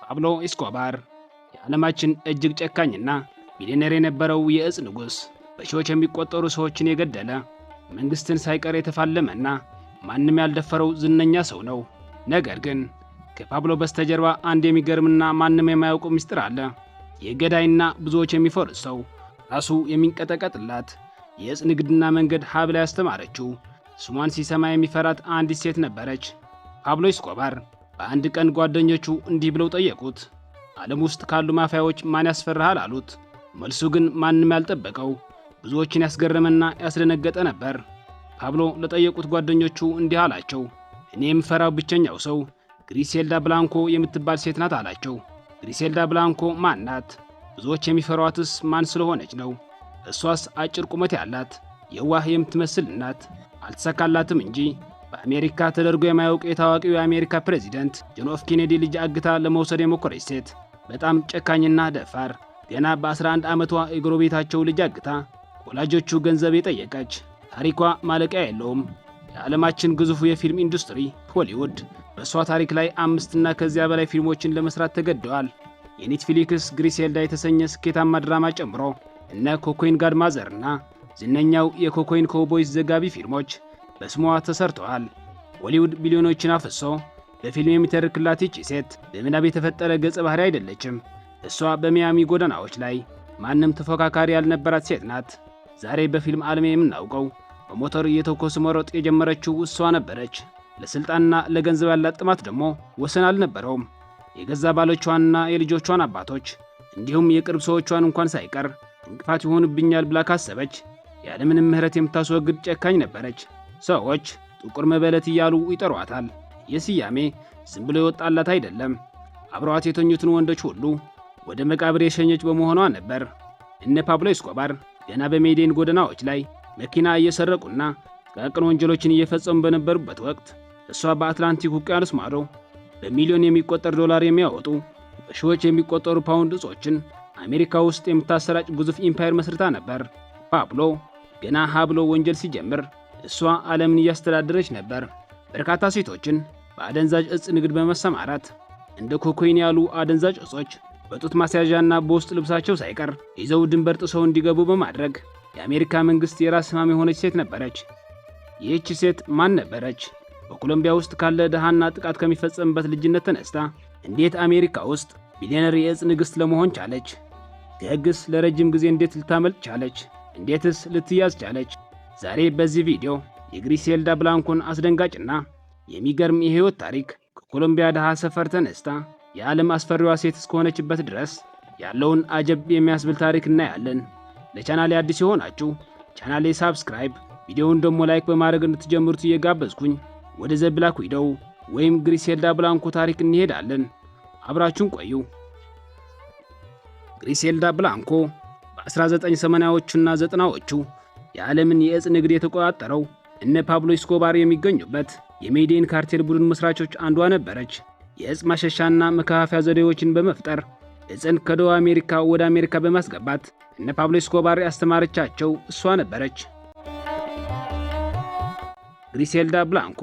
ፓብሎ ኤስኮባር የዓለማችን እጅግ ጨካኝና ሚሊዮነር የነበረው የእጽ ንጉሥ፣ በሺዎች የሚቆጠሩ ሰዎችን የገደለ፣ መንግስትን ሳይቀር የተፋለመና ማንም ያልደፈረው ዝነኛ ሰው ነው። ነገር ግን ከፓብሎ በስተጀርባ አንድ የሚገርምና ማንም የማያውቀው ምስጢር አለ። የገዳይና ብዙዎች የሚፈሩት ሰው፣ ራሱ የሚንቀጠቀጥላት፣ የእጽ ንግድና መንገድ ሀብላ ያስተማረችው፣ ስሟን ሲሰማ የሚፈራት አንዲት ሴት ነበረች። ፓብሎ ኤስኮባር በአንድ ቀን ጓደኞቹ እንዲህ ብለው ጠየቁት። ዓለም ውስጥ ካሉ ማፊያዎች ማን ያስፈራሃል አሉት። መልሱ ግን ማንም ያልጠበቀው፣ ብዙዎችን ያስገረመና ያስደነገጠ ነበር። ፓብሎ ለጠየቁት ጓደኞቹ እንዲህ አላቸው። እኔ የምፈራው ብቸኛው ሰው ግሪሴልዳ ብላንኮ የምትባል ሴት ናት አላቸው። ግሪሴልዳ ብላንኮ ማን ናት? ብዙዎች የሚፈሯትስ ማን ስለሆነች ነው? እሷስ አጭር ቁመት ያላት የዋህ የምትመስል ናት። አልተሳካላትም እንጂ በአሜሪካ ተደርጎ የማያውቅ የታዋቂው የአሜሪካ ፕሬዚደንት ጆን ኤፍ ኬኔዲ ልጅ አግታ ለመውሰድ የሞከረች ሴት፣ በጣም ጨካኝና ደፋር፣ ገና በ11 ዓመቷ የጎረቤታቸው ልጅ አግታ ወላጆቹ ገንዘብ የጠየቀች። ታሪኳ ማለቂያ የለውም። የዓለማችን ግዙፉ የፊልም ኢንዱስትሪ ሆሊውድ በእሷ ታሪክ ላይ 5 እና ከዚያ በላይ ፊልሞችን ለመስራት ተገደዋል። የኔትፍሊክስ ግሪሴልዳ የተሰኘ ስኬታማ ድራማ ጨምሮ እነ ኮኮይን ጋድማዘር እና ዝነኛው የኮኮይን ኮውቦይስ ዘጋቢ ፊልሞች በስሟ ተሰርተዋል። ሆሊውድ ቢሊዮኖችን አፍሶ በፊልም የሚተርክላት ይቺ ሴት በምናብ የተፈጠረ ገጸ ባህሪ አይደለችም። እሷ በሚያሚ ጎዳናዎች ላይ ማንም ተፎካካሪ ያልነበራት ሴት ናት። ዛሬ በፊልም ዓለም የምናውቀው በሞተር እየተኮሰ መሮጥ የጀመረችው እሷ ነበረች። ለስልጣንና ለገንዘብ ያላት ጥማት ደግሞ ወሰን አልነበረውም። የገዛ ባሎቿንና የልጆቿን አባቶች እንዲሁም የቅርብ ሰዎቿን እንኳን ሳይቀር እንቅፋት ይሆንብኛል ብላ ካሰበች ያለምንም ምሕረት የምታስወግድ ጨካኝ ነበረች። ሰዎች ጥቁር መበለት እያሉ ይጠሯታል። ይህ ስያሜ ዝም ብሎ የወጣላት አይደለም። አብረዋት የተኙትን ወንዶች ሁሉ ወደ መቃብር የሸኘች በመሆኗ ነበር። እነ ፓብሎ ኤስኮባር ገና በሜዴን ጎዳናዎች ላይ መኪና እየሰረቁና ጥቃቅን ወንጀሎችን እየፈጸሙ በነበሩበት ወቅት እሷ በአትላንቲክ ውቅያኖስ ማዶ በሚሊዮን የሚቆጠር ዶላር የሚያወጡ በሺዎች የሚቆጠሩ ፓውንድ እጾችን አሜሪካ ውስጥ የምታሰራጭ ግዙፍ ኢምፓየር መስርታ ነበር። ፓብሎ ገና ብሎ ወንጀል ሲጀምር እሷ ዓለምን እያስተዳደረች ነበር። በርካታ ሴቶችን በአደንዛዥ እጽ ንግድ በመሰማራት እንደ ኮኮይን ያሉ አደንዛዥ እጾች በጡት ማስያዣና በውስጥ ልብሳቸው ሳይቀር ይዘው ድንበር ጥሰው እንዲገቡ በማድረግ የአሜሪካ መንግስት የራስ ህመም የሆነች ሴት ነበረች። ይህች ሴት ማን ነበረች? በኮሎምቢያ ውስጥ ካለ ድሃና ጥቃት ከሚፈጸምበት ልጅነት ተነስታ እንዴት አሜሪካ ውስጥ ቢሊዮነር የእጽ ንግሥት ለመሆን ቻለች? ከህግስ ለረጅም ጊዜ እንዴት ልታመልጥ ቻለች? እንዴትስ ልትያዝ ቻለች? ዛሬ በዚህ ቪዲዮ የግሪሴልዳ ብላንኮን አስደንጋጭና የሚገርም የህይወት ታሪክ ከኮሎምቢያ ድሃ ሰፈር ተነስታ የዓለም አስፈሪዋ ሴት እስከሆነችበት ድረስ ያለውን አጀብ የሚያስብል ታሪክ እናያለን። ለቻናሌ አዲስ የሆናችሁ ቻናሌ ሳብስክራይብ፣ ቪዲዮውን ደግሞ ላይክ በማድረግ እንድትጀምሩት እየጋበዝኩኝ ወደ ዘብላክ ቪዲዮ ወይም ግሪሴልዳ ብላንኮ ታሪክ እንሄዳለን። አብራችሁን ቆዩ። ግሪሴልዳ ብላንኮ በ1980ዎቹና 90ዎቹ የዓለምን የእጽ ንግድ የተቆጣጠረው እነ ፓብሎ ኤስኮባር የሚገኙበት የሜዴን ካርቴል ቡድን መስራቾች አንዷ ነበረች። የእጽ ማሸሻና መከፋፈያ ዘዴዎችን በመፍጠር እጽን ከደቡብ አሜሪካ ወደ አሜሪካ በማስገባት እነ ፓብሎ ኤስኮባር ያስተማረቻቸው እሷ ነበረች። ግሪሴልዳ ብላንኮ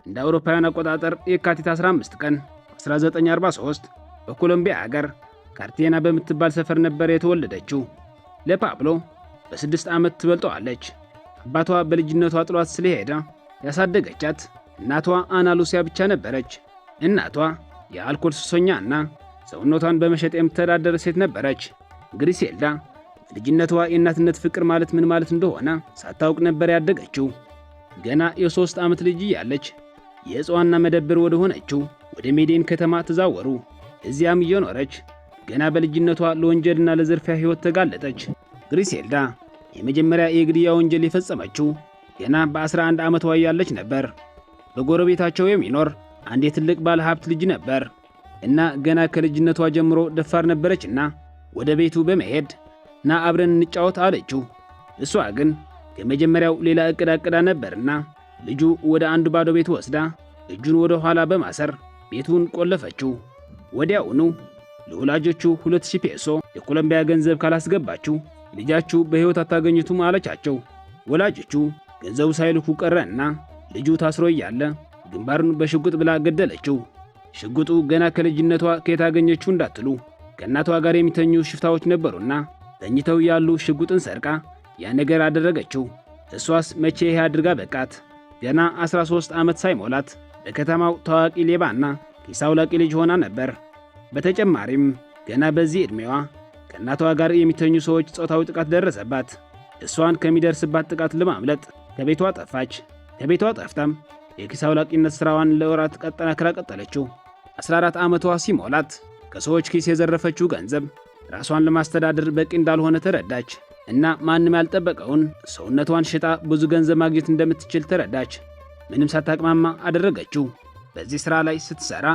እንደ አውሮፓውያን አቆጣጠር የካቲት 15 ቀን 1943 በኮሎምቢያ ሀገር ካርቴና በምትባል ሰፈር ነበር የተወለደችው። ለፓብሎ በ6 ዓመት ትበልጠዋለች። አባቷ በልጅነቷ ጥሏት ስለሄደ ያሳደገቻት እናቷ አና ሉሲያ ብቻ ነበረች። እናቷ የአልኮል ሱሰኛና ሰውነቷን በመሸጥ የምትተዳደር ሴት ነበረች። ግሪሴልዳ በልጅነቷ የእናትነት ፍቅር ማለት ምን ማለት እንደሆነ ሳታውቅ ነበር ያደገችው። ገና የ3 ዓመት ልጅ ያለች የእጽ ዋና መደብር ወደ ሆነችው ወደ ሜዴን ከተማ ተዛወሩ። እዚያም እየኖረች ገና በልጅነቷ ለወንጀልና ለዝርፊያ ሕይወት ተጋለጠች። ግሪሴልዳ የመጀመሪያ የግድያ ወንጀል የፈጸመችው ገና በ11 ዓመቷ ያለች ነበር። በጎረቤታቸው የሚኖር አንድ የትልቅ ባለ ሀብት ልጅ ነበር እና ገና ከልጅነቷ ጀምሮ ደፋር ነበረችና ወደ ቤቱ በመሄድ ና አብረን እንጫወት አለችው። እሷ ግን ከመጀመሪያው ሌላ እቅድ አቅዳ ነበርና ልጁ ወደ አንዱ ባዶ ቤት ወስዳ እጁን ወደ ኋላ በማሰር ቤቱን ቆለፈችው። ወዲያውኑ ለወላጆቹ 2000 ፔሶ የኮሎምቢያ ገንዘብ ካላስገባችሁ ልጃችሁ በሕይወት አታገኙትም አለቻቸው። ወላጆቹ ገንዘቡ ሳይልኩ ቀረና ልጁ ታስሮ እያለ ግንባሩን በሽጉጥ ብላ ገደለችው። ሽጉጡ ገና ከልጅነቷ ከየት አገኘችው እንዳትሉ ከእናቷ ጋር የሚተኙ ሽፍታዎች ነበሩና ተኝተው ያሉ ሽጉጥን ሰርቃ ያ ነገር አደረገችው። እሷስ መቼ ይሄ አድርጋ በቃት? ገና 13 ዓመት ሳይሞላት በከተማው ታዋቂ ሌባና ኪስ አውላቂ ልጅ ሆና ነበር። በተጨማሪም ገና በዚህ ዕድሜዋ ከእናቷ ጋር የሚተኙ ሰዎች ጾታዊ ጥቃት ደረሰባት። እሷን ከሚደርስባት ጥቃት ለማምለጥ ከቤቷ ጠፋች። ከቤቷ ጠፍታም የኪስ አውላቂነት ሥራዋን ለወራት አጠናክራ ቀጠለችው። 14 ዓመቷ ሲሞላት ከሰዎች ኪስ የዘረፈችው ገንዘብ ራሷን ለማስተዳደር በቂ እንዳልሆነ ተረዳች እና ማንም ያልጠበቀውን ሰውነቷን ሽጣ ብዙ ገንዘብ ማግኘት እንደምትችል ተረዳች። ምንም ሳታቅማማ አደረገችው። በዚህ ሥራ ላይ ስትሰራ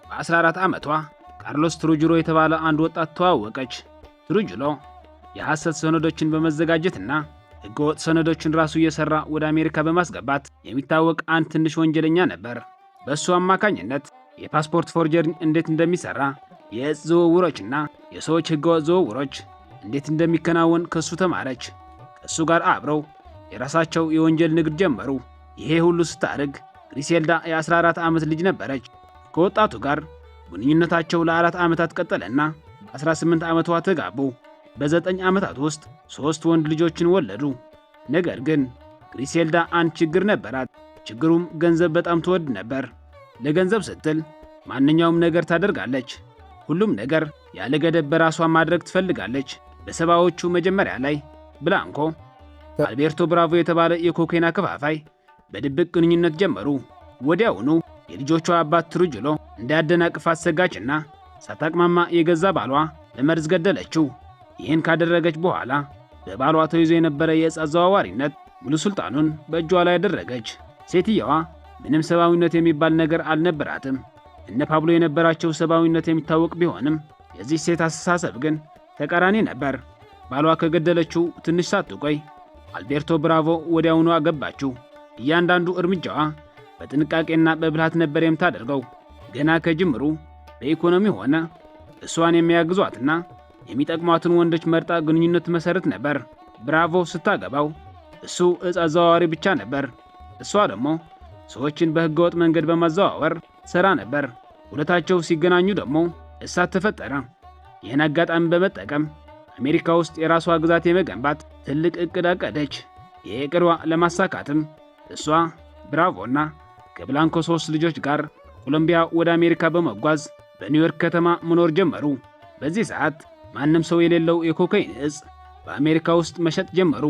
በ14 ዓመቷ ካርሎስ ትሩጅሎ የተባለ አንድ ወጣት ተዋወቀች። ትሩጅሎ የሐሰት ሰነዶችን በመዘጋጀትና ሕገወጥ ሰነዶችን ራሱ እየሠራ ወደ አሜሪካ በማስገባት የሚታወቅ አንድ ትንሽ ወንጀለኛ ነበር። በእሱ አማካኝነት የፓስፖርት ፎርጀሪ እንዴት እንደሚሠራ፣ የእጽ ዝውውሮችና የሰዎች ሕገወጥ ዝውውሮች እንዴት እንደሚከናወን ከሱ ተማረች። ከሱ ጋር አብረው የራሳቸው የወንጀል ንግድ ጀመሩ። ይሄ ሁሉ ስታደርግ ግሪሴልዳ የ14 ዓመት ልጅ ነበረች። ከወጣቱ ጋር ግንኙነታቸው ለ4 ዓመታት ቀጠለና በ18 ዓመቷ ተጋቡ። በ9 ዓመታት ውስጥ 3 ወንድ ልጆችን ወለዱ። ነገር ግን ግሪሴልዳ አንድ ችግር ነበራት። ችግሩም ገንዘብ በጣም ትወድ ነበር። ለገንዘብ ስትል ማንኛውም ነገር ታደርጋለች። ሁሉም ነገር ያለ ገደብ በራሷ ማድረግ ትፈልጋለች። በሰባዎቹ መጀመሪያ ላይ ብላንኮ አልቤርቶ ብራቮ የተባለ የኮኬና አከፋፋይ በድብቅ ግንኙነት ጀመሩ። ወዲያውኑ የልጆቿ አባት ትሩጅሎ እንዳያደናቅፋት ሰጋችና ሳታቅማማ የገዛ ባሏ በመርዝ ገደለችው። ይህን ካደረገች በኋላ በባሏ ተይዞ የነበረ የዕፅ አዘዋዋሪነት ሙሉ ስልጣኑን በእጇ ላይ አደረገች። ሴትየዋ ምንም ሰብአዊነት የሚባል ነገር አልነበራትም። እነ ፓብሎ የነበራቸው ሰብአዊነት የሚታወቅ ቢሆንም የዚህ ሴት አስተሳሰብ ግን ተቃራኒ ነበር። ባሏ ከገደለችው ትንሽ ሳትቆይ አልቤርቶ ብራቮ ወዲያውኑ አገባችው። እያንዳንዱ እርምጃዋ በጥንቃቄና በብልሃት ነበር የምታደርገው። ገና ከጅምሩ በኢኮኖሚ ሆነ እሷን የሚያግዟትና የሚጠቅሟትን ወንዶች መርጣ ግንኙነት መሰረት ነበር። ብራቮ ስታገባው እሱ ዕፅ አዘዋዋሪ ብቻ ነበር። እሷ ደግሞ ሰዎችን በሕገወጥ መንገድ በማዘዋወር ሥራ ነበር። ሁለታቸው ሲገናኙ ደግሞ እሳት ተፈጠረ። ይህን አጋጣሚ በመጠቀም አሜሪካ ውስጥ የራሷ ግዛት የመገንባት ትልቅ ዕቅድ አቀደች። ይህ ዕቅዷ ለማሳካትም እሷ ብራቮና ከብላንኮ 3 ልጆች ጋር ከኮሎምቢያ ወደ አሜሪካ በመጓዝ በኒውዮርክ ከተማ መኖር ጀመሩ። በዚህ ሰዓት ማንም ሰው የሌለው የኮካይን ዕፅ በአሜሪካ ውስጥ መሸጥ ጀመሩ።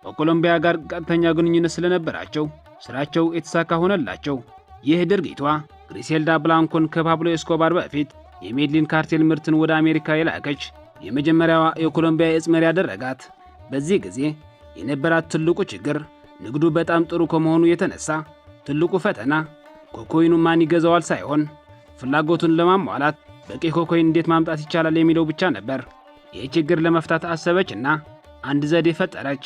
ከኮሎምቢያ ጋር ቀጥተኛ ግንኙነት ስለነበራቸው ስራቸው የተሳካ ሆነላቸው። ይህ ድርጊቷ ግሪሴልዳ ብላንኮን ከፓብሎ ኤስኮባር በፊት የሜድሊን ካርቴል ምርትን ወደ አሜሪካ የላከች የመጀመሪያዋ የኮሎምቢያ የዕፅ መሪ ያደረጋት። በዚህ ጊዜ የነበራት ትልቁ ችግር ንግዱ በጣም ጥሩ ከመሆኑ የተነሳ ትልቁ ፈተና ኮካይኑ ማን ይገዛዋል ሳይሆን ፍላጎቱን ለማሟላት በቂ ኮካይን እንዴት ማምጣት ይቻላል የሚለው ብቻ ነበር። ይህ ችግር ለመፍታት አሰበችና አንድ ዘዴ ፈጠረች።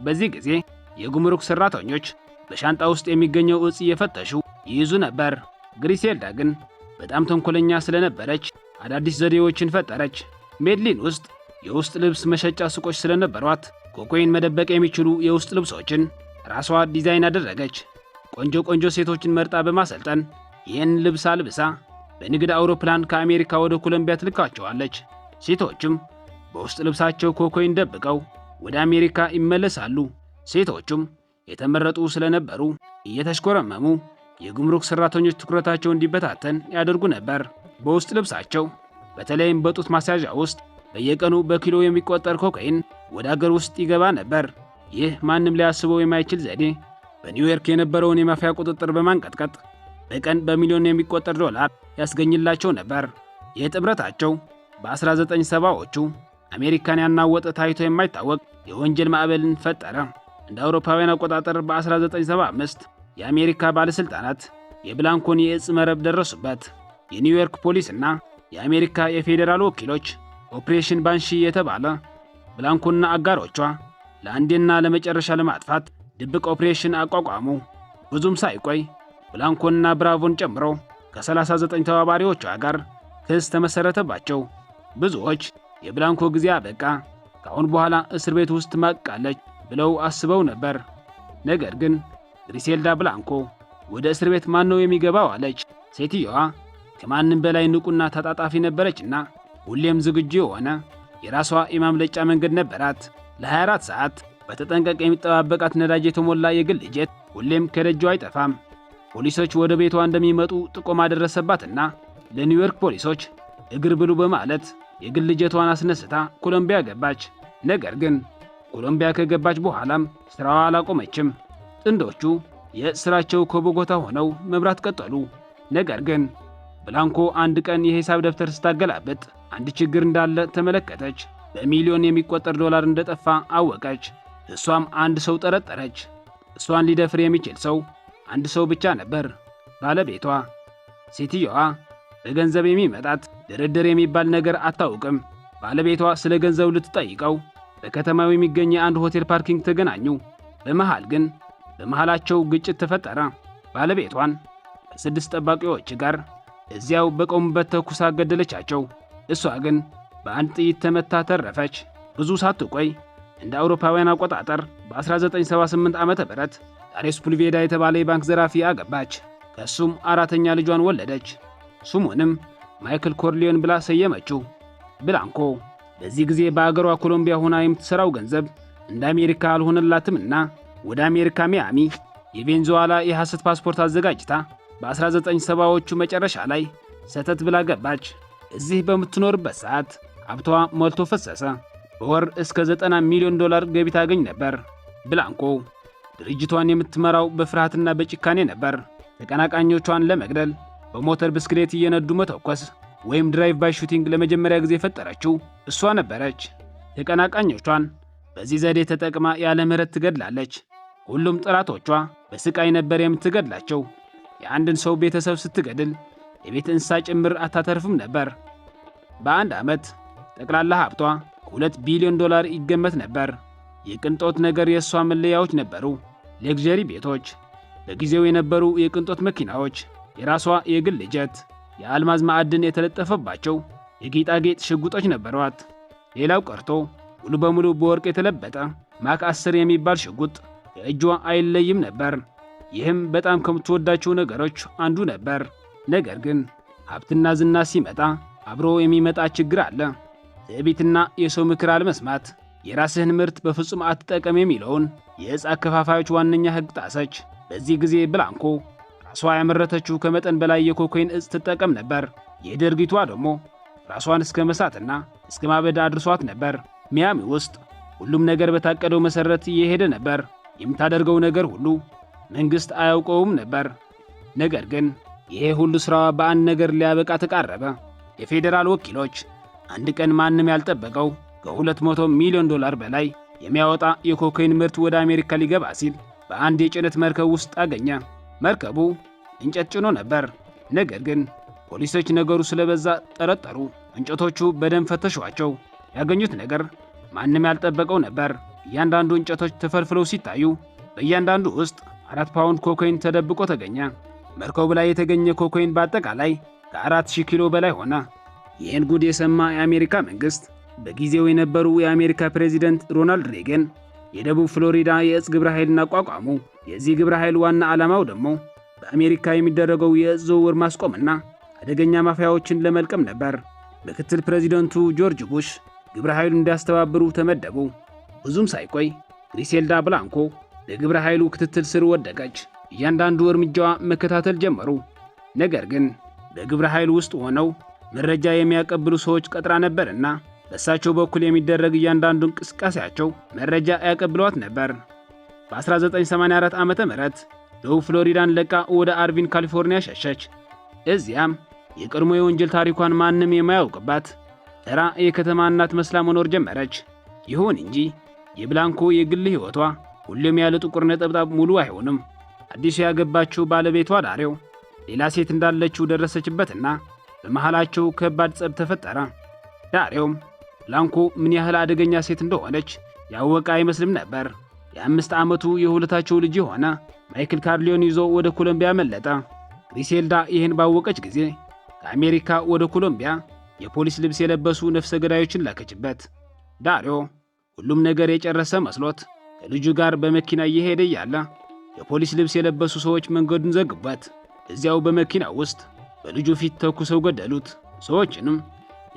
በዚህ ጊዜ የጉምሩክ ሰራተኞች በሻንጣ ውስጥ የሚገኘው ዕፅ እየፈተሹ ይይዙ ነበር። ግሪሴልዳ ግን በጣም ተንኮለኛ ስለነበረች አዳዲስ ዘዴዎችን ፈጠረች። ሜድሊን ውስጥ የውስጥ ልብስ መሸጫ ሱቆች ስለነበሯት ኮካይን መደበቅ የሚችሉ የውስጥ ልብሶችን ራሷ ዲዛይን አደረገች። ቆንጆ ቆንጆ ሴቶችን መርጣ በማሰልጠን ይህን ልብስ አልብሳ በንግድ አውሮፕላን ከአሜሪካ ወደ ኮሎምቢያ ትልካቸዋለች። ሴቶችም በውስጥ ልብሳቸው ኮካይን ደብቀው ወደ አሜሪካ ይመለሳሉ። ሴቶቹም የተመረጡ ስለነበሩ እየተሽኮረመሙ የጉምሩክ ሰራተኞች ትኩረታቸው እንዲበታተን ያደርጉ ነበር። በውስጥ ልብሳቸው በተለይም በጡት ማስያዣ ውስጥ በየቀኑ በኪሎ የሚቆጠር ኮካይን ወደ አገር ውስጥ ይገባ ነበር። ይህ ማንም ሊያስበው የማይችል ዘዴ በኒውዮርክ የነበረውን የማፊያ ቁጥጥር በማንቀጥቀጥ በቀን በሚሊዮን የሚቆጠር ዶላር ያስገኝላቸው ነበር። ይህ ጥምረታቸው በ1970ዎቹ አሜሪካን ያናወጠ ታይቶ የማይታወቅ የወንጀል ማዕበልን ፈጠረ። እንደ አውሮፓውያን አቆጣጠር በ1975 የአሜሪካ ባለሥልጣናት የብላንኮን የዕፅ መረብ ደረሱበት። የኒውዮርክ ፖሊስና የአሜሪካ የፌዴራል ወኪሎች ኦፕሬሽን ባንሺ የተባለ ብላንኮና አጋሮቿ ለአንዴና ለመጨረሻ ለማጥፋት ድብቅ ኦፕሬሽን አቋቋሙ። ብዙም ሳይቆይ ብላንኮና ብራቮን ጨምሮ ከ39 ተባባሪዎቿ ጋር ክስ ተመሰረተባቸው። ብዙዎች የብላንኮ ጊዜ አበቃ፣ ከአሁን በኋላ እስር ቤት ውስጥ ትማቅቃለች ብለው አስበው ነበር። ነገር ግን ግሪሴልዳ ብላንኮ ወደ እስር ቤት ማን ነው የሚገባው አለች። ሴትየዋ ከማንም በላይ ንቁና ተጣጣፊ ነበረችና ሁሌም ዝግጁ የሆነ የራሷ የማምለጫ መንገድ ነበራት። ለ24 ሰዓት በተጠንቀቅ የሚጠባበቃት ነዳጅ የተሞላ የግል ጄት ሁሌም ከደጇ አይጠፋም። ፖሊሶች ወደ ቤቷ እንደሚመጡ ጥቆማ ደረሰባትና ለኒውዮርክ ፖሊሶች እግር ብሉ በማለት የግል ጄቷን አስነስታ ኮሎምቢያ ገባች። ነገር ግን ኮሎምቢያ ከገባች በኋላም ስራዋ አላቆመችም። ጥንዶቹ የስራቸው ከቦጎታ ሆነው መብራት ቀጠሉ። ነገር ግን ብላንኮ አንድ ቀን የሂሳብ ደብተር ስታገላብጥ አንድ ችግር እንዳለ ተመለከተች። በሚሊዮን የሚቆጠር ዶላር እንደጠፋ አወቀች። እሷም አንድ ሰው ጠረጠረች። እሷን ሊደፍር የሚችል ሰው አንድ ሰው ብቻ ነበር፣ ባለቤቷ። ሴትየዋ በገንዘብ የሚመጣት ድርድር የሚባል ነገር አታውቅም። ባለቤቷ ስለ ገንዘብ ልትጠይቀው በከተማው የሚገኝ የአንድ ሆቴል ፓርኪንግ ተገናኙ። በመሃላቸው ግጭት ተፈጠረ። ባለቤቷን ከ6 ጠባቂዎች ጋር እዚያው በቆሙበት ተኩሳ ገደለቻቸው። እሷ ግን በአንድ ጥይት ተመታ ተረፈች። ብዙ ሳትቆይ እንደ አውሮፓውያን አቆጣጠር በ1978 ዓመተ ምህረት ታሬስ ፑልቬዳ የተባለ የባንክ ዘራፊ አገባች። ከሱም 4ኛ ልጇን ወለደች። ስሙንም ማይክል ኮርሊዮን ብላ ሰየመችው። ብላንኮ በዚህ ጊዜ በአገሯ ኮሎምቢያ ሆና የምትሰራው ገንዘብ እንደ አሜሪካ አልሆነላትምና ወደ አሜሪካ ሚያሚ የቬንዙዋላ የሐሰት ፓስፖርት አዘጋጅታ በ1970ዎቹ መጨረሻ ላይ ሰተት ብላ ገባች። እዚህ በምትኖርበት ሰዓት ሀብቷ ሞልቶ ፈሰሰ። በወር እስከ 90 ሚሊዮን ዶላር ገቢ ታገኝ ነበር። ብላንኮ ድርጅቷን የምትመራው በፍርሃትና በጭካኔ ነበር። ተቀናቃኞቿን ለመግደል በሞተር ብስክሌት እየነዱ መተኮስ ወይም ድራይቭ ባይ ሹቲንግ ለመጀመሪያ ጊዜ የፈጠረችው እሷ ነበረች። ተቀናቃኞቿን በዚህ ዘዴ ተጠቅማ ያለ ምህረት ትገድላለች። ሁሉም ጠላቶቿ በስቃይ ነበር የምትገድላቸው። የአንድን ሰው ቤተሰብ ስትገድል የቤት እንስሳ ጭምር አታተርፍም ነበር። በአንድ ዓመት ጠቅላላ ሀብቷ 2 ቢሊዮን ዶላር ይገመት ነበር። የቅንጦት ነገር የእሷ መለያዎች ነበሩ። ሌክዠሪ ቤቶች፣ በጊዜው የነበሩ የቅንጦት መኪናዎች፣ የራሷ የግል ጀት፣ የአልማዝ ማዕድን የተለጠፈባቸው የጌጣጌጥ ሽጉጦች ነበሯት። ሌላው ቀርቶ ሙሉ በሙሉ በወርቅ የተለበጠ ማክ 10 የሚባል ሽጉጥ ከእጇ አይለይም ነበር። ይህም በጣም ከምትወዳቸው ነገሮች አንዱ ነበር። ነገር ግን ሀብትና ዝና ሲመጣ አብሮ የሚመጣ ችግር አለ። ትዕቢትና የሰው ምክር አለመስማት። የራስህን ምርት በፍጹም አትጠቀም የሚለውን የዕፅ አከፋፋዮች ዋነኛ ሕግ ጣሰች። በዚህ ጊዜ ብላንኮ ራሷ ያመረተችው ከመጠን በላይ የኮካይን ዕፅ ትጠቀም ነበር። ይህ ድርጊቷ ደግሞ ራሷን እስከ መሳትና እስከ ማበድ አድርሷት ነበር። ሚያሚ ውስጥ ሁሉም ነገር በታቀደው መሰረት እየሄደ ነበር። የምታደርገው ነገር ሁሉ መንግስት አያውቀውም ነበር። ነገር ግን ይሄ ሁሉ ስራዋ በአንድ ነገር ሊያበቃ ተቃረበ። የፌዴራል ወኪሎች አንድ ቀን ማንም ያልጠበቀው ከ200 ሚሊዮን ዶላር በላይ የሚያወጣ የኮካይን ምርት ወደ አሜሪካ ሊገባ ሲል በአንድ የጭነት መርከብ ውስጥ አገኘ። መርከቡ እንጨት ጭኖ ነበር። ነገር ግን ፖሊሶች ነገሩ ስለበዛ ጠረጠሩ። እንጨቶቹ በደንብ ፈተሿቸው። ያገኙት ነገር ማንም ያልጠበቀው ነበር። እያንዳንዱ እንጨቶች ተፈልፍለው ሲታዩ በእያንዳንዱ ውስጥ 4 ፓውንድ ኮካይን ተደብቆ ተገኘ። መርከቡ ላይ የተገኘ ኮካይን በአጠቃላይ ከ4000 ኪሎ በላይ ሆነ። ይህን ጉድ የሰማ የአሜሪካ መንግስት በጊዜው የነበሩ የአሜሪካ ፕሬዚደንት ሮናልድ ሬገን የደቡብ ፍሎሪዳ የዕፅ ግብረ ኃይልን አቋቋሙ። የዚህ ግብረ ኃይል ዋና ዓላማው ደግሞ በአሜሪካ የሚደረገው የዕፅ ዝውውር ማስቆምና አደገኛ ማፊያዎችን ለመልቀም ነበር። ምክትል ፕሬዚደንቱ ጆርጅ ቡሽ ግብረ ኃይሉን እንዲያስተባብሩ ተመደቡ። ብዙም ሳይቆይ ግሪሴልዳ ብላንኮ በግብረ ኃይሉ ክትትል ስር ወደቀች። እያንዳንዱ እርምጃዋ መከታተል ጀመሩ። ነገር ግን በግብረ ኃይሉ ውስጥ ሆነው መረጃ የሚያቀብሉ ሰዎች ቀጥራ ነበርና በእሳቸው በኩል የሚደረግ እያንዳንዱ እንቅስቃሴያቸው መረጃ ያቀብሏት ነበር። በ1984 ዓመተ ምህረት ደቡብ ፍሎሪዳን ለቃ ወደ አርቪን ካሊፎርኒያ ሸሸች። እዚያም የቀድሞ የወንጀል ታሪኳን ማንም የማያውቅባት ተራ የከተማ እናት መስላ መኖር ጀመረች። ይሁን እንጂ የብላንኮ የግል ሕይወቷ ሁሉም ያለ ጥቁር ነጠብጣብ ሙሉ አይሆንም። አዲሱ ያገባችው ባለቤቷ ዳሬው ሌላ ሴት እንዳለችው ደረሰችበትና በመሃላቸው ከባድ ጸብ ተፈጠረ። ዳሬውም ብላንኮ ምን ያህል አደገኛ ሴት እንደሆነች ያወቀ አይመስልም ነበር። የ5 ዓመቱ የሁለታቸው ልጅ የሆነ ማይክል ካርሊዮን ይዞ ወደ ኮሎምቢያ መለጠ። ግሪሴልዳ ይህን ባወቀች ጊዜ ከአሜሪካ ወደ ኮሎምቢያ የፖሊስ ልብስ የለበሱ ነፍሰ ገዳዮችን ላከችበት። ዳሬው ሁሉም ነገር የጨረሰ መስሎት ከልጁ ጋር በመኪና እየሄደ እያለ የፖሊስ ልብስ የለበሱ ሰዎች መንገዱን ዘግቧት። እዚያው በመኪና ውስጥ በልጁ ፊት ተኩሰው ገደሉት። ሰዎችንም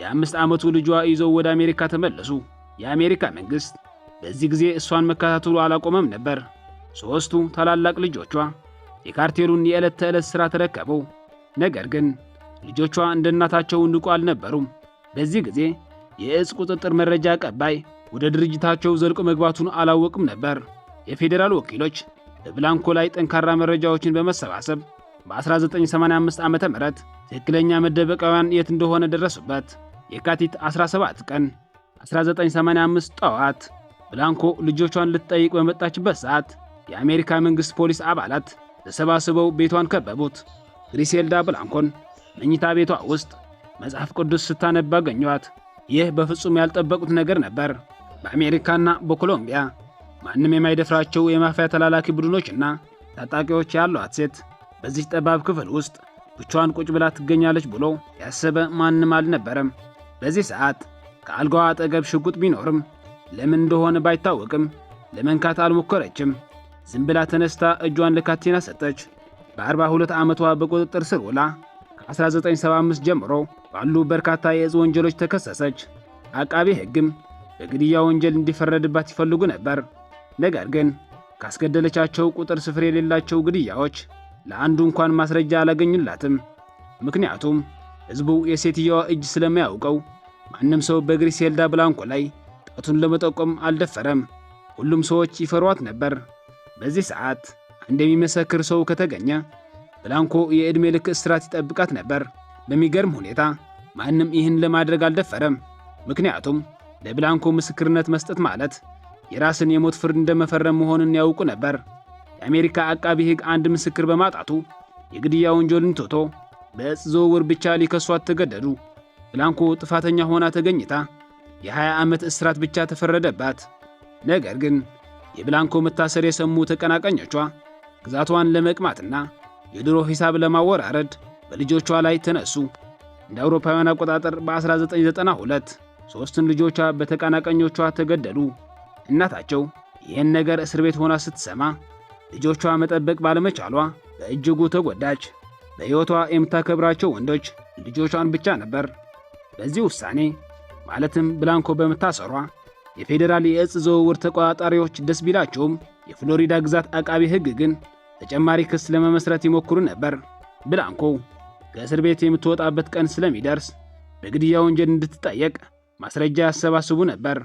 የ5 ዓመቱ ልጇ ይዘው ወደ አሜሪካ ተመለሱ። የአሜሪካ መንግስት በዚህ ጊዜ እሷን መከታተሉ አላቆመም ነበር። ሦስቱ ታላላቅ ልጆቿ የካርቴሉን የዕለት ተዕለት ሥራ ተረከበው። ነገር ግን ልጆቿ እንደ እናታቸው ንቁ አልነበሩም። በዚህ ጊዜ የእጽ ቁጥጥር መረጃ አቀባይ ወደ ድርጅታቸው ዘልቆ መግባቱን አላወቅም ነበር። የፌዴራል ወኪሎች በብላንኮ ላይ ጠንካራ መረጃዎችን በመሰባሰብ በ1985 ዓ.ም ትክክለኛ መደበቂያዋን የት እንደሆነ ደረሱበት። የካቲት 17 ቀን 1985 ጠዋት ብላንኮ ልጆቿን ልትጠይቅ በመጣችበት ሰዓት የአሜሪካ መንግስት ፖሊስ አባላት ተሰባስበው ቤቷን ከበቡት። ግሪሴልዳ ብላንኮን መኝታ ቤቷ ውስጥ መጽሐፍ ቅዱስ ስታነብ አገኟት። ይህ በፍጹም ያልጠበቁት ነገር ነበር። በአሜሪካና በኮሎምቢያ ማንም የማይደፍራቸው የማፊያ ተላላኪ ቡድኖችና ታጣቂዎች ያሏት ሴት በዚህ ጠባብ ክፍል ውስጥ ብቻዋን ቁጭ ብላ ትገኛለች ብሎ ያሰበ ማንም አልነበረም። በዚህ ሰዓት ከአልጋዋ አጠገብ ሽጉጥ ቢኖርም ለምን እንደሆነ ባይታወቅም ለመንካት አልሞከረችም። ዝም ብላ ተነስታ እጇን ለካቴና ሰጠች። በ42 ዓመቷ በቁጥጥር ስር ውላ ከ1975 ጀምሮ ባሉ በርካታ የእጽ ወንጀሎች ተከሰሰች። አቃቤ ሕግም በግድያ ወንጀል እንዲፈረድባት ይፈልጉ ነበር። ነገር ግን ካስገደለቻቸው ቁጥር ስፍር የሌላቸው ግድያዎች ለአንዱ እንኳን ማስረጃ አላገኙላትም። ምክንያቱም ሕዝቡ የሴትየዋ እጅ ስለማያውቀው ማንም ሰው በግሪሴልዳ ብላንኮ ላይ ጣቱን ለመጠቆም አልደፈረም። ሁሉም ሰዎች ይፈሯት ነበር። በዚህ ሰዓት አንድ የሚመሰክር ሰው ከተገኘ ብላንኮ የዕድሜ ልክ እስራት ይጠብቃት ነበር። በሚገርም ሁኔታ ማንም ይህን ለማድረግ አልደፈረም። ምክንያቱም ለብላንኮ ምስክርነት መስጠት ማለት የራስን የሞት ፍርድ እንደመፈረም መሆኑን ያውቁ ነበር። የአሜሪካ አቃቢ ሕግ አንድ ምስክር በማጣቱ የግድያ ወንጀልን ትቶ በእጽ ዝውውር ብቻ ሊከሷት ተገደዱ። ብላንኮ ጥፋተኛ ሆና ተገኝታ የ20 ዓመት እስራት ብቻ ተፈረደባት። ነገር ግን የብላንኮ መታሰር የሰሙ ተቀናቃኞቿ ግዛቷን ለመቅማትና የድሮ ሂሳብ ለማወራረድ በልጆቿ ላይ ተነሱ። እንደ አውሮፓውያን አቆጣጠር በ1992 ሦስቱን ልጆቿ በተቀናቃኞቿ ተገደሉ። እናታቸው ይህን ነገር እስር ቤት ሆና ስትሰማ ልጆቿ መጠበቅ ባለመቻሏ በእጅጉ ተጎዳች። በሕይወቷ የምታከብራቸው ወንዶች ልጆቿን ብቻ ነበር። በዚህ ውሳኔ ማለትም ብላንኮ በመታሰሯ የፌዴራል የእጽ ዝውውር ተቆጣጣሪዎች ደስ ቢላቸውም የፍሎሪዳ ግዛት አቃቢ ሕግ ግን ተጨማሪ ክስ ለመመስረት ይሞክሩ ነበር። ብላንኮ ከእስር ቤት የምትወጣበት ቀን ስለሚደርስ በግድያ ወንጀል እንድትጠየቅ ማስረጃ ያሰባስቡ ነበር።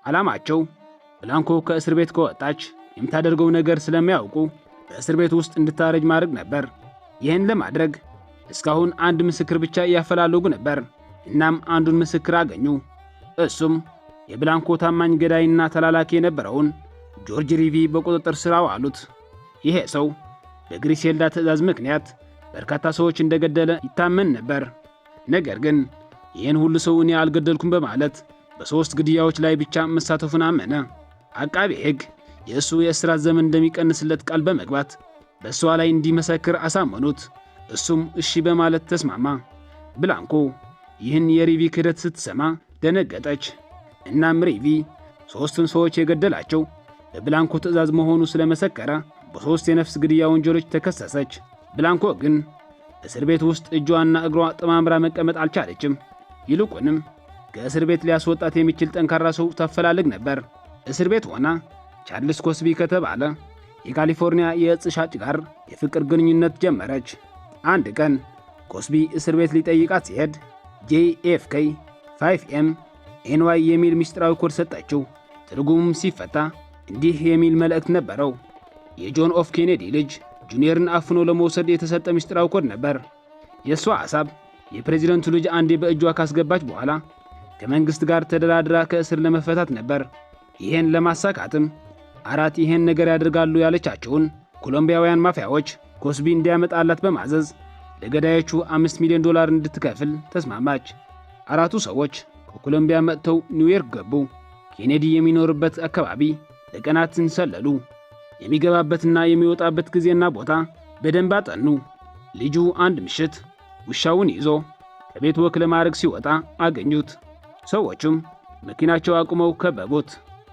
ዓላማቸው ብላንኮ ከእስር ቤት ከወጣች የምታደርገው ነገር ስለሚያውቁ በእስር ቤት ውስጥ እንድታረጅ ማድረግ ነበር። ይህን ለማድረግ እስካሁን አንድ ምስክር ብቻ እያፈላለጉ ነበር። እናም አንዱን ምስክር አገኙ። እሱም የብላንኮ ታማኝ ገዳይና ተላላኪ የነበረውን ጆርጅ ሪቪ በቁጥጥር ስር አዋሉት። ይሄ ሰው በግሪሴልዳ ትዕዛዝ ምክንያት በርካታ ሰዎች እንደገደለ ይታመን ነበር። ነገር ግን ይህን ሁሉ ሰው እኔ አልገደልኩም በማለት በ3 ግድያዎች ላይ ብቻ መሳተፉን አመነ። አቃቤ ሕግ የእሱ የእስራት ዘመን እንደሚቀንስለት ቃል በመግባት በእሷ ላይ እንዲመሰክር አሳመኑት። እሱም እሺ በማለት ተስማማ። ብላንኮ ይህን የሪቪ ክህደት ስትሰማ ደነገጠች። እናም ሪቪ 3ቱን ሰዎች የገደላቸው በብላንኮ ትዕዛዝ መሆኑ ስለመሰከረ በ3 የነፍስ ግድያ ወንጀሎች ተከሰሰች። ብላንኮ ግን እስር ቤት ውስጥ እጇና እግሯ ጠማምራ መቀመጥ አልቻለችም። ይልቁንም ከእስር ቤት ሊያስወጣት የሚችል ጠንካራ ሰው ታፈላልግ ነበር። እስር ቤት ሆና ቻርልስ ኮስቢ ከተባለ የካሊፎርኒያ የእጽ ሻጭ ጋር የፍቅር ግንኙነት ጀመረች። አንድ ቀን ኮስቢ እስር ቤት ሊጠይቃት ሲሄድ JFK 5M NY የሚል ምስጢራዊ ኮድ ሰጠችው። ትርጉሙም ሲፈታ እንዲህ የሚል መልእክት ነበረው። የጆን ኤፍ ኬኔዲ ልጅ ጁኒየርን አፍኖ ለመውሰድ የተሰጠ ምስጢራዊ ኮድ ነበር። የእሷ ሐሳብ የፕሬዚደንቱ ልጅ አንዴ በእጇ ካስገባች በኋላ ከመንግሥት ጋር ተደራድራ ከእስር ለመፈታት ነበር። ይህን ለማሳካትም 4 ይህን ነገር ያደርጋሉ ያለቻቸውን ኮሎምቢያውያን ማፊያዎች ኮስቢ እንዲያመጣላት በማዘዝ ለገዳዮቹ $5 ሚሊዮን እንድትከፍል ተስማማች። 4ቱ ሰዎች ከኮሎምቢያ መጥተው ኒውዮርክ ገቡ። ኬኔዲ የሚኖርበት አካባቢ ለቀናትን ሰለሉ። የሚገባበትና የሚወጣበት ጊዜና ቦታ በደንብ አጠኑ። ልጁ አንድ ምሽት ውሻውን ይዞ ከቤት ወክ ለማድረግ ሲወጣ አገኙት። ሰዎቹም መኪናቸው አቁመው ከበቡት።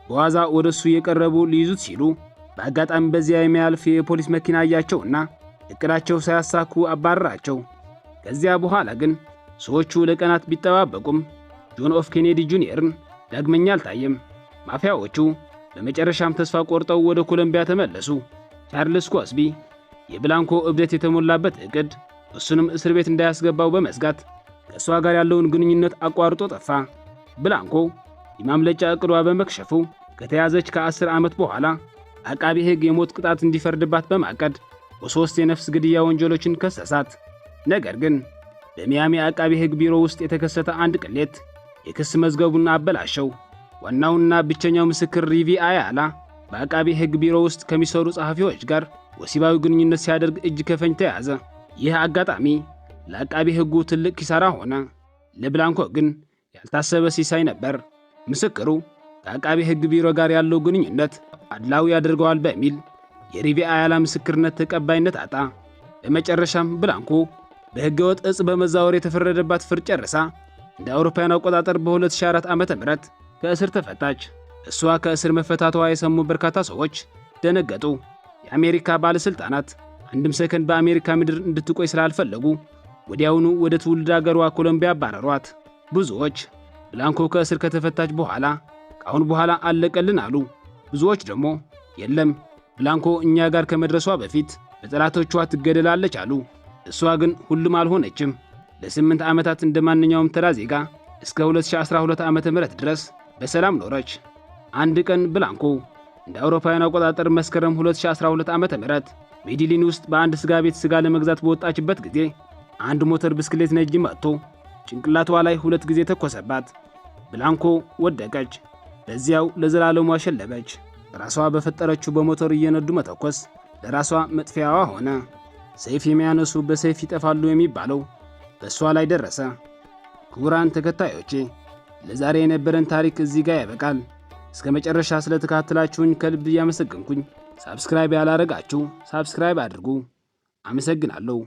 በዋዛ ወደሱ የቀረቡ ሊይዙት ሲሉ በአጋጣሚ በዚያ የሚያልፍ የፖሊስ መኪና አያቸውና እቅዳቸው ሳያሳኩ አባረራቸው። ከዚያ በኋላ ግን ሰዎቹ ለቀናት ቢጠባበቁም ጆን ኤፍ ኬኔዲ ጁኒየርን ዳግመኛ አልታየም። ማፊያዎቹ በመጨረሻም ተስፋ ቆርጠው ወደ ኮሎምቢያ ተመለሱ። ቻርልስ ኮስቢ የብላንኮ እብደት የተሞላበት እቅድ እሱንም እስር ቤት እንዳያስገባው በመስጋት ከእሷ ጋር ያለውን ግንኙነት አቋርጦ ጠፋ። ብላንኮ የማምለጫ እቅዷ በመክሸፉ ከተያዘች ከ10 ዓመት በኋላ አቃቢ ሕግ የሞት ቅጣት እንዲፈርድባት በማቀድ በ3 የነፍስ ግድያ ወንጀሎችን ከሰሳት። ነገር ግን በሚያሚ አቃቢ ሕግ ቢሮ ውስጥ የተከሰተ አንድ ቅሌት የክስ መዝገቡን አበላሸው። ዋናውና ብቸኛው ምስክር ሪቪ አያላ በአቃቢ ሕግ ቢሮ ውስጥ ከሚሰሩ ጸሐፊዎች ጋር ወሲባዊ ግንኙነት ሲያደርግ እጅ ከፈንጅ ተያዘ። ይህ አጋጣሚ ለአቃቢ ሕጉ ትልቅ ኪሳራ ሆነ። ለብላንኮ ግን ያልታሰበ ሲሳይ ነበር። ምስክሩ ከአቃቢ ሕግ ቢሮ ጋር ያለው ግንኙነት አድላዊ ያደርገዋል በሚል የሪቪ አያላ ምስክርነት ተቀባይነት አጣ። በመጨረሻም ብላንኮ በሕገወጥ ዕፅ በመዛወር የተፈረደባት ፍርድ ጨርሳ እንደ አውሮፓውያን አቆጣጠር በ2004 ዓ.ም ከእስር ተፈታች። እሷ ከእስር መፈታቷ የሰሙ በርካታ ሰዎች ደነገጡ። የአሜሪካ ባለሥልጣናት አንድም ሰከንድ በአሜሪካ ምድር እንድትቆይ ስላልፈለጉ ወዲያውኑ ወደ ትውልድ አገሯ ኮሎምቢያ አባረሯት። ብዙዎች ብላንኮ ከእስር ከተፈታች በኋላ ከአሁን በኋላ አለቀልን አሉ። ብዙዎች ደግሞ የለም ብላንኮ እኛ ጋር ከመድረሷ በፊት በጠላቶቿ ትገደላለች አሉ። እሷ ግን ሁሉም አልሆነችም። ለ8 ዓመታት እንደማንኛውም ተራ ዜጋ እስከ 2012 ዓ.ም ድረስ በሰላም ኖረች። አንድ ቀን ብላንኮ እንደ አውሮፓውያን አቆጣጠር መስከረም 2012 ዓ.ም ሜዲሊን ውስጥ በአንድ ስጋ ቤት ስጋ ለመግዛት በወጣችበት ጊዜ አንድ ሞተር ብስክሌት ነጂ መጥቶ ጭንቅላቷ ላይ 2 ጊዜ ተኮሰባት። ብላንኮ ወደቀች። በዚያው ለዘላለሙ አሸለበች። ራሷ በፈጠረችው በሞተር እየነዱ መተኮስ ለራሷ መጥፊያዋ ሆነ። ሰይፍ የሚያነሱ በሰይፍ ይጠፋሉ የሚባለው በእሷ ላይ ደረሰ። ክቡራን ተከታዮቼ ለዛሬ የነበረን ታሪክ እዚህ ጋር ያበቃል። እስከ መጨረሻ ስለተከታተላችሁኝ ከልብ እያመሰገንኩኝ፣ ሳብስክራይብ ያላረጋችሁ ሳብስክራይብ አድርጉ። አመሰግናለሁ።